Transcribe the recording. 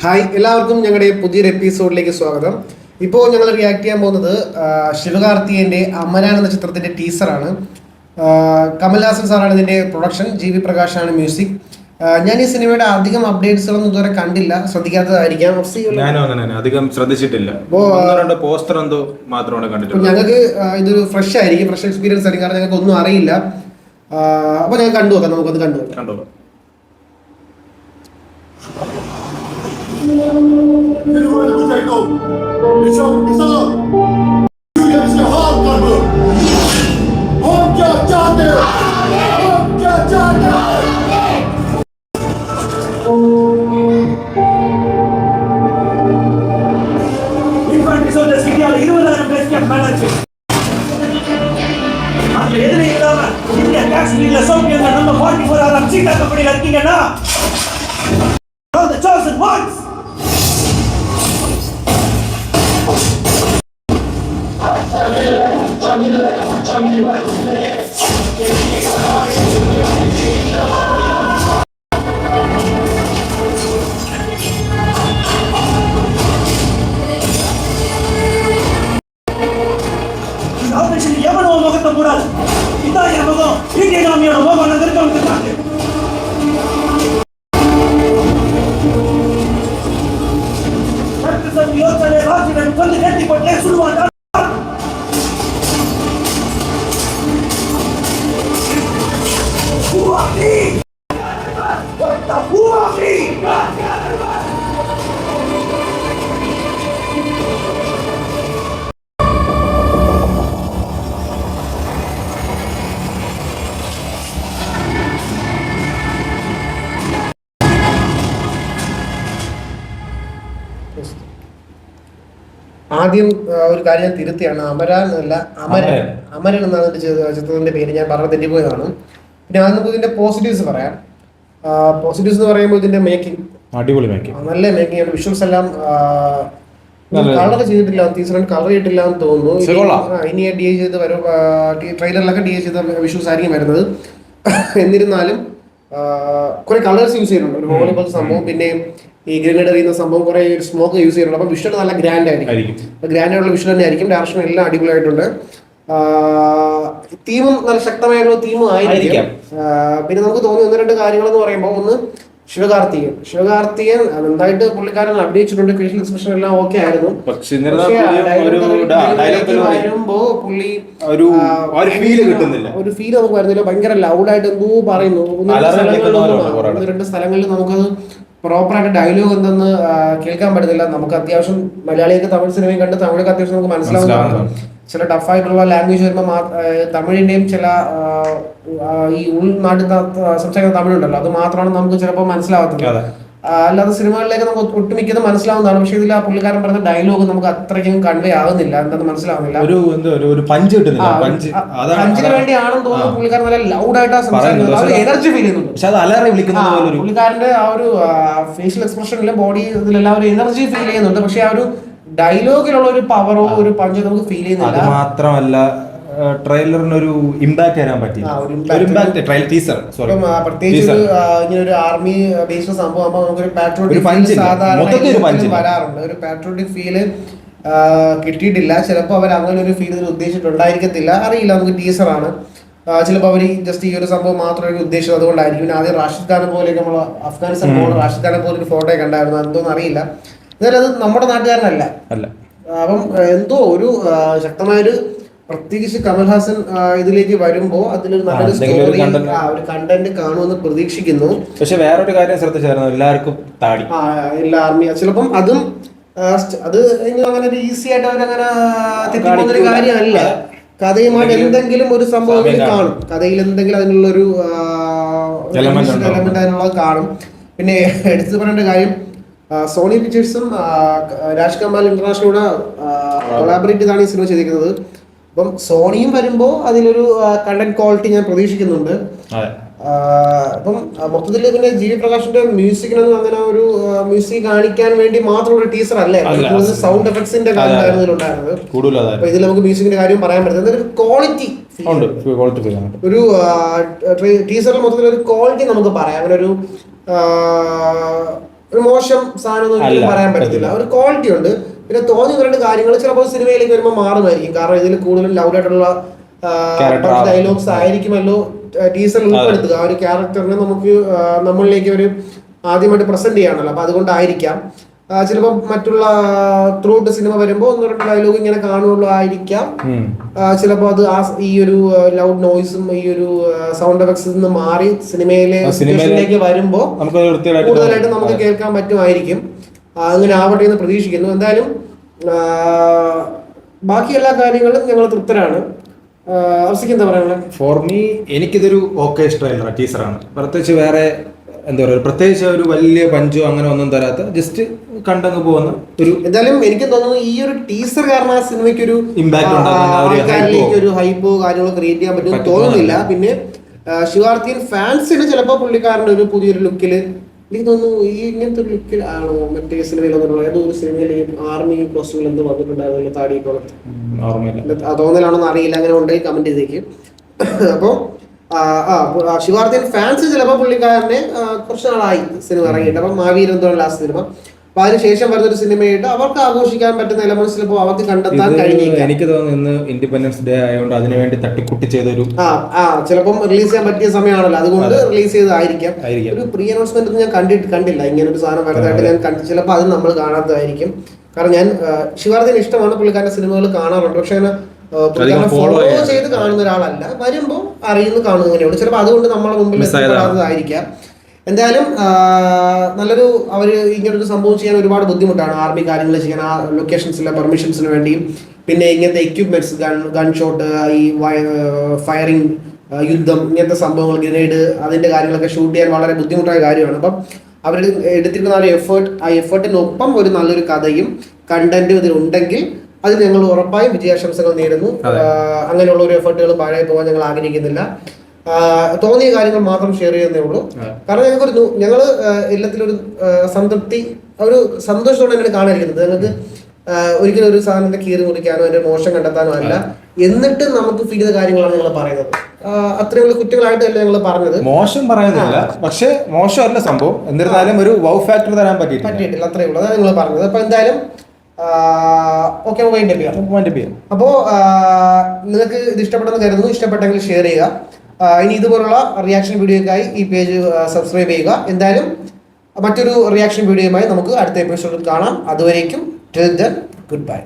Hi, എല്ലാവർക്കും ഞങ്ങളുടെ പുതിയൊരു എപ്പിസോഡിലേക്ക് സ്വാഗതം. ഇപ്പോൾ ഞങ്ങൾ റിയാക്ട് ചെയ്യാൻ പോകുന്നത് ശിവകാർത്തികേയൻ്റെ അമരാൻ എന്ന ചിത്രത്തിൻ്റെ ടീസറാണ്. കമൽഹാസൻ സാറാണ് ഇതിൻ്റെ പ്രൊഡക്ഷൻ, ജി.വി. പ്രകാശാണ് മ്യൂസിക്. ഞാൻ ഈ സിനിമയുടെ അധികം അപ്ഡേറ്റ്സുകളൊന്നും ഇതുവരെ കണ്ടില്ല, ശ്രദ്ധിക്കാത്തതായിരിക്കാം. ഞാനും അങ്ങനെ അധികം ശ്രദ്ധിച്ചിട്ടില്ല. പോസ്റ്റർ എന്തോ മാത്രമാണ് കണ്ടിട്ടുള്ളത്. ഞങ്ങൾക്ക് ഇതൊരു ഫ്രഷ് ആയിരിക്കും, ഫ്രഷ് എക്സ്പീരിയൻസ് ആയിരിക്കും, കാരണം ഞങ്ങൾക്ക് ഒന്നും അറിയില്ല. അപ്പോൾ ഞാൻ കണ്ടുനോക്കാം, നമുക്കൊന്ന് കണ്ടുനോക്കാം. ആദ്യം ഒരു കാര്യം ഞാൻ തിരുത്തിയാണ്, അമരാൻ അല്ല, അമരൻ എന്നാണ് ചിത്രത്തിന്റെ പേര്. ഞാൻ പറഞ്ഞ തെറ്റിപ്പോയതാണ്. പിന്നെ അതിന് ഇതിന്റെ പോസിറ്റീവ്സ് പറയാം. പോസിറ്റീവ്സ് എന്ന് പറയുമ്പോൾ ഇതിന്റെ മേക്കിംഗ് അടിപൊളി മേക്കിംഗ്, നല്ല മേക്കിംഗ് ആണ്. വിഷ്വൽസ് എല്ലാം കളർ ചെയ്തിട്ടില്ല, ടീച്ചറിന് കളർ ചെയ്തിട്ടില്ല എന്ന് തോന്നുന്നു. ഇനി DA ചെയ്ത് വരും, ട്രെയിലറിലൊക്കെ DA ചെയ്ത വിഷ്വൽസ് ആയിരിക്കും വരുന്നത്. എന്നിരുന്നാലും കുറെ കളേഴ്സ് യൂസ് ചെയ്യുന്നുണ്ട്, ഒരു വോളിബോൾ സംഭവം, പിന്നെ ഈ ഗ്രനേഡ് എറിയുന്ന സംഭവം, കുറെ സ്മോക്ക് യൂസ് ചെയ്യുന്നുണ്ട്. അപ്പൊ വിഷ്വൽ നല്ല ഗ്രാൻഡ് ആയിരിക്കും, ഗ്രാൻഡ് ആയിട്ടുള്ള വിഷ്വൽ തന്നെ ആയിരിക്കും. ഡയറക്ഷൻ എല്ലാം അടിപൊളിയായിട്ടുണ്ട്. തീമും നല്ല ശക്തമായിട്ടുള്ള തീമും ആയിരിക്കും. പിന്നെ നമുക്ക് തോന്നി ഒന്ന് രണ്ട് കാര്യങ്ങൾ എന്ന് പറയുമ്പോൾ, ഒന്ന് ശിവകാർത്തികൻ നന്നായിട്ട് പുള്ളിക്കാരൻ അഭിനയിച്ചിട്ടുണ്ട്, ഫേഷ്യൽ എക്സ്പ്രഷൻ എല്ലാം ഓക്കെ ആയിരുന്നു. വരുമ്പോ പുള്ളി ഒരു ഫീൽ നമുക്ക് വരുന്നില്ല, ഭയങ്കര ലൗഡായിട്ട് എന്തോ പറയുന്നു. ഒന്ന് രണ്ട് സ്ഥലങ്ങളിൽ നമുക്കത് പ്രോപ്പറായിട്ട് ഡയലോഗ് എന്തെന്ന് കേൾക്കാൻ പറ്റുന്നില്ല. നമുക്ക് അത്യാവശ്യം മലയാളിയൊക്കെ തമിഴ് സിനിമയും കണ്ട് തമിഴൊക്കെ അത്യാവശ്യം നമുക്ക് മനസ്സിലാവുന്നതാണ്. ചില ടഫായിട്ടുള്ള ലാംഗ്വേജ് വരുമ്പോൾ തമിഴിന്റെയും ചില ഈ ഉൾനാട്ടിൽ സംസാരിക്കുന്ന തമിഴുണ്ടല്ലോ, അത് മാത്രമാണ് നമുക്ക് ചിലപ്പോൾ മനസ്സിലാവാത്തത്. അല്ലാതെ സിനിമകളിലേക്ക് നമുക്ക് ഒട്ടുമിക്കത് മനസ്സിലാവുന്നതാണ്. പക്ഷെ ഇതിൽ ആ പുള്ളിക്കാരൻ പറഞ്ഞ ഡയലോഗ് നമുക്ക് അത്രയ്ക്കും കൺവേ ആകുന്നില്ല, എന്താണെന്ന് മനസ്സിലാവുന്നില്ല. പഞ്ചിന് വേണ്ടിയാണെന്ന് തോന്നുന്നു പുള്ളിക്കാരൻ നല്ല ലൗഡായിട്ടാണ് സംസാരിക്കുന്നത്, എനർജി ഫീൽ ചെയ്യുന്നുണ്ട്. പുള്ളിക്കാരന്റെ ആ ഒരു ഫേഷ്യൽ എക്സ്പ്രഷനിലും ബോഡി ഇതിലെല്ലാം ഒരു എനർജി ഫീൽ ചെയ്യുന്നുണ്ട്. പക്ഷെ ആ ഒരു ഡയലോഗിലുള്ള ഒരു പവറോ ഒരു പഞ്ചോ നമുക്ക് ഫീൽ ചെയ്യുന്നില്ല. മാത്രമല്ല ട്രെയിലറിന് ഒരു ഇമ്പാക്ട് തരാൻ പറ്റി, പ്രത്യേകിച്ച് ഇങ്ങനെ ഒരു ആർമി ബേസ്ഡ് സംഭവം ആകുമ്പോൾ നമുക്കൊരു പാട്രിയോട്ടിക് സാധാരണ വരാറുണ്ട്. ഒരു പാട്രിയോട്ടിക് ഫീല് കിട്ടിയിട്ടില്ല. ചിലപ്പോൾ അവർ അങ്ങനെ ഒരു ഫീൽ ഇതിൽ ഉദ്ദേശിച്ചിട്ടുണ്ടായിരിക്കത്തില്ല, അറിയില്ല. നമുക്ക് ടീസറാണ്, ചിലപ്പോൾ അവർ ജസ്റ്റ് ഈ ഒരു സംഭവം മാത്രമേ ഉദ്ദേശിച്ചത്, അതുകൊണ്ടായിരിക്കും. പിന്നെ ആദ്യം റാഷിദ് ഖാനെ പോലെ നമ്മൾ അഫ്ഗാനിസ്ഥാൻ പോകുന്ന റാഷിദ് ഖാനെ പോലെ ഒരു ഫോട്ടോ കണ്ടായിരുന്നു, എന്തോന്ന് അറിയില്ല. എന്നാലും അത് നമ്മുടെ നാട്ടുകാരനല്ല. അപ്പം എന്തോ ഒരു ശക്തമായൊരു, പ്രത്യേകിച്ച് കമൽഹാസൻ ഇതിലേക്ക് വരുമ്പോ അതിലൊരു നല്ലൊരു സ്റ്റോറി, ഒരു കണ്ടന്റ് കാണുമെന്ന് പ്രതീക്ഷിക്കുന്നു. പക്ഷെ വേറൊരു കാര്യം ശ്രദ്ധിച്ചായിരുന്നു, എല്ലാവർക്കും താടി, എല്ലാ ആർമി, ചിലപ്പം അതും അത് അങ്ങനെ ഒരു ഈസി ആയിട്ട് അവരങ്ങനെ തെറ്റിപ്പോകുന്നൊരു കാര്യമല്ല. കഥയുമായിട്ട് എന്തെങ്കിലും ഒരു സംഭവം കാണും, കഥയിൽ എന്തെങ്കിലും അതിനുള്ളൊരു എലമെന്റ് അതിനുള്ളത് കാണും. പിന്നെ എടുത്തു പറയേണ്ട കാര്യം, സോണി പിക്ചേഴ്സും രാജ് കമാൽ ഇന്റർനാഷണലൂടെ കൊളാബറേറ്റ് ചെയ്താണ് ഈ സിനിമ ചെയ്തിരിക്കുന്നത്. അപ്പം സോണിയും വരുമ്പോൾ അതിലൊരു കണ്ടന്റ് ക്വാളിറ്റി ഞാൻ പ്രതീക്ഷിക്കുന്നുണ്ട്. അപ്പം മൊത്തത്തിൽ പിന്നെ ജി.വി. പ്രകാശിന്റെ മ്യൂസിക്കിനൊന്നും അങ്ങനെ ഒരു മ്യൂസിക് കാണിക്കാൻ വേണ്ടി മാത്രമുള്ള ടീസർ അല്ലേ, സൗണ്ട് എഫക്ട്സിന്റെ കാര്യമായിരുന്നു ഇതിലുണ്ടായിരുന്നത്. അപ്പൊ ഇതിൽ നമുക്ക് മ്യൂസിക്കിന്റെ കാര്യം പറയാൻ പറ്റുന്നത് ഒരു ക്വാളിറ്റി, ഒരു ടീസറിൽ മൊത്തത്തിൽ ഒരു ക്വാളിറ്റി നമുക്ക് പറയാം. അങ്ങനെ ഒരു ഒരു മോശം സാധനം ഒന്നും പറയാൻ പറ്റത്തില്ല, ഒരു ക്വാളിറ്റി ഉണ്ട്. പിന്നെ തോന്നി രണ്ട് കാര്യങ്ങൾ ചിലപ്പോൾ സിനിമയിലേക്ക് വരുമ്പോൾ മാറുമായിരിക്കും, കാരണം ഇതിൽ കൂടുതലും ലൗഡായിട്ടുള്ള ഡയലോഗ്സ് ആയിരിക്കുമല്ലോ ടീസറിൽ ഉൾപ്പെടുത്തുക. ആ ഒരു ക്യാരക്ടറിനെ നമുക്ക് നമ്മളിലേക്ക് ഒരു ആദ്യമായിട്ട് പ്രസന്റ് ചെയ്യാണല്ലോ, അപ്പൊ അതുകൊണ്ടായിരിക്കാം. ചിലപ്പോൾ മറ്റുള്ള ത്രൂ ഔട്ട് സിനിമ വരുമ്പോൾ 1-2 ഡയലോഗ് ഇങ്ങനെ കാണുള്ളൂ ആയിരിക്കാം. ചിലപ്പോൾ അത് ഈ ഒരു ലൗഡ് നോയ്സും ഈ ഒരു സൗണ്ട് എഫക്ട്സിൽ നിന്ന് മാറി സിനിമയിലേക്ക് വരുമ്പോൾ കൂടുതലായിട്ട് നമുക്ക് കേൾക്കാൻ പറ്റുമായിരിക്കും. അങ്ങനെ ആവട്ടെ എന്ന് പ്രതീക്ഷിക്കുന്നു. എന്തായാലും ബാക്കി എല്ലാ കാര്യങ്ങളും ഞങ്ങൾ തൃപ്തരാണ്. എന്താ പറയുന്നത്? ഫോർ മീ എനിക്കിതൊരു ഓക്കെ ഇഷ്ടമായില്ല ടീച്ചറാണ്. പ്രത്യേകിച്ച് വേറെ എന്താ പറയുക, പ്രത്യേകിച്ച് ഒരു വലിയ പഞ്ചോ അങ്ങനെ ഒന്നും തരാത്ത ജസ്റ്റ് കണ്ടങ്ങ് പോകുന്ന ഒരു. എന്തായാലും എനിക്ക് തോന്നുന്നു ഈ ഒരു ടീസർ കാരണം ആ സിനിമയ്ക്ക് ഒരു ഇമ്പാക്ട്, ഒരു ഹൈപ്പോ കാര്യങ്ങളോ ക്രിയേറ്റ് ചെയ്യാൻ പറ്റും തോന്നുന്നില്ല. പിന്നെ ശിവാർത്ഥിയൻ ഫാൻസിന് ചിലപ്പോൾ പുള്ളിക്കാരൻ്റെ ഒരു പുതിയൊരു ലുക്കില് എനിക്ക് തോന്നുന്നു ഈ ഇങ്ങനത്തെ ഒരു ലുക്കിൽ ആണോ മറ്റേ സിനിമയിൽ ഏതോ ഒരു സിനിമയിൽ ആർമി കോസ്റ്റ്യൂമിൽ എന്തോ വന്നിട്ടുണ്ടായിരുന്നല്ലോ താടിയൊക്കെ, തോന്നലാണോന്ന് അറിയില്ല. അങ്ങനെ ഉണ്ടെങ്കിൽ കമന്റ് ചെയ്തേക്ക്. അപ്പോൾ ശിവാർത്ഥിയൻ ഫാൻസ് ചിലപ്പോൾ പുള്ളിക്കാരനെ കുറച്ച് നാളായി സിനിമ ഇറങ്ങിയിട്ട്, അപ്പം മാവീരൻ എന്താണ് ലാസ്റ്റ് സിനിമ, അപ്പൊ അതിനുശേഷം വരുന്നൊരു സിനിമയായിട്ട് അവർക്ക് ആഘോഷിക്കാൻ പറ്റുന്ന എലമെന്റ്സ് ചിലപ്പോൾ അവർക്ക് കണ്ടെത്താൻ കഴിഞ്ഞേക്കാം. എനിക്ക് തോന്നുന്നു ഇൻഡിപെൻഡൻസ് ഡേ ആയതുകൊണ്ട് അതിനുവേണ്ടി തട്ടിക്കുട്ടി ചെയ്തൊരു ചിലപ്പം റിലീസ് ചെയ്യാൻ പറ്റിയ സമയമാണല്ലോ, അതുകൊണ്ട് റിലീസ് ചെയ്തതായിരിക്കാം. ഒരു പ്രീ അനൗൺസ്മെന്റ് ഒന്നും ഞാൻ കണ്ടില്ല, ഇങ്ങനെ ഒരു സാധനം വരുന്നതായിട്ട് ഞാൻ കണ്ടിട്ട്, ചിലപ്പോൾ അത് നമ്മൾ കാണാത്തതായിരിക്കും. കാരണം ഞാൻ ശിവാർത്ഥിന് ഇഷ്ടമാണ്, പുള്ളിക്കാരന്റെ സിനിമകൾ കാണാറുണ്ട്, പക്ഷെ ഫോളോ ചെയ്ത് കാണുന്ന ഒരാളല്ല. വരുമ്പോ അറിയുന്നു കാണുന്നു അങ്ങനെയുള്ളൂ. ചിലപ്പോൾ അതുകൊണ്ട് നമ്മളെ മുമ്പിൽ എത്തിപ്പെടാത്തതായിരിക്കാം. എന്തായാലും നല്ലൊരു അവര് ഇങ്ങനൊരു സംഭവം ചെയ്യാൻ ഒരുപാട് ബുദ്ധിമുട്ടാണ്. ആർമി കാര്യങ്ങൾ ചെയ്യാൻ ആ ലൊക്കേഷൻസിലെ പെർമിഷൻസിന് വേണ്ടിയും, പിന്നെ ഇങ്ങനത്തെ എക്യുപ്മെന്റ്സ് ഗൺ ഷോട്ട്, ഈ ഫയറിംഗ്, യുദ്ധം, ഇങ്ങനത്തെ സംഭവങ്ങൾ, ഗ്രനേഡ്, അതിന്റെ കാര്യങ്ങളൊക്കെ ഷൂട്ട് ചെയ്യാൻ വളരെ ബുദ്ധിമുട്ടായ കാര്യമാണ്. അപ്പം അവർ എടുത്തിരുന്ന ആ എഫേർട്ടിനൊപ്പം ഒരു നല്ലൊരു കഥയും കണ്ടന്റും ഇതിലുണ്ടെങ്കിൽ അതിന് ഞങ്ങൾ ഉറപ്പായും വിജയാശംസകൾ നേരുന്നു. അങ്ങനെയുള്ള ഒരു എഫേർട്ടുകൾ പാഴായി പോകാൻ ഞങ്ങൾ ആഗ്രഹിക്കുന്നില്ല. തോന്നിയ കാര്യങ്ങൾ മാത്രം ഷെയർ ചെയ്യുന്നേ ഉള്ളൂ. കാരണം ഞങ്ങൾ എല്ലാത്തിലൊരു സംതൃപ്തി, ഒരു സന്തോഷത്തോടെ ഞങ്ങൾ കാണാതിരിക്കുന്നത്. ഞങ്ങൾക്ക് ഒരിക്കലും ഒരു സാധനത്തെ കീറി മുറിക്കാനോ അതിന്റെ മോശം കണ്ടെത്താനോ അല്ല, എന്നിട്ട് നമുക്ക് ഫീൽ ചെയ്ത കാര്യങ്ങളാണ് ഞങ്ങൾ പറയുന്നത്. അത്രയുള്ള കുറ്റങ്ങളായിട്ടല്ല ഞങ്ങൾ പറഞ്ഞത്, മോശം പറയുന്നില്ല, പക്ഷെ മോശമല്ല സംഭവം. എന്നിരുന്നാലും ഒരു വൗ ഫാക്ടർ തരാൻ പറ്റിയിട്ടില്ല, അത്രേ ഉള്ളൂ. അതാണ് ഞങ്ങൾ പറഞ്ഞത്. അപ്പൊ എന്തായാലും ഓക്കെ, അപ്പോ നിങ്ങൾക്ക് ഇത് ഇഷ്ടപ്പെട്ടെന്ന് കരുതുന്നു. ഇഷ്ടപ്പെട്ടെങ്കിൽ ഷെയർ ചെയ്യുക. ഇനി ഇതുപോലുള്ള റിയാക്ഷൻ വീഡിയോയ്ക്കായി ഈ പേജ് സബ്സ്ക്രൈബ് ചെയ്യുക. എന്തായാലും മറ്റൊരു റിയാക്ഷൻ വീഡിയോയുമായി നമുക്ക് അടുത്ത എപ്പിസോഡിൽ കാണാം. അതുവരേക്കും ഗുഡ് ബൈ.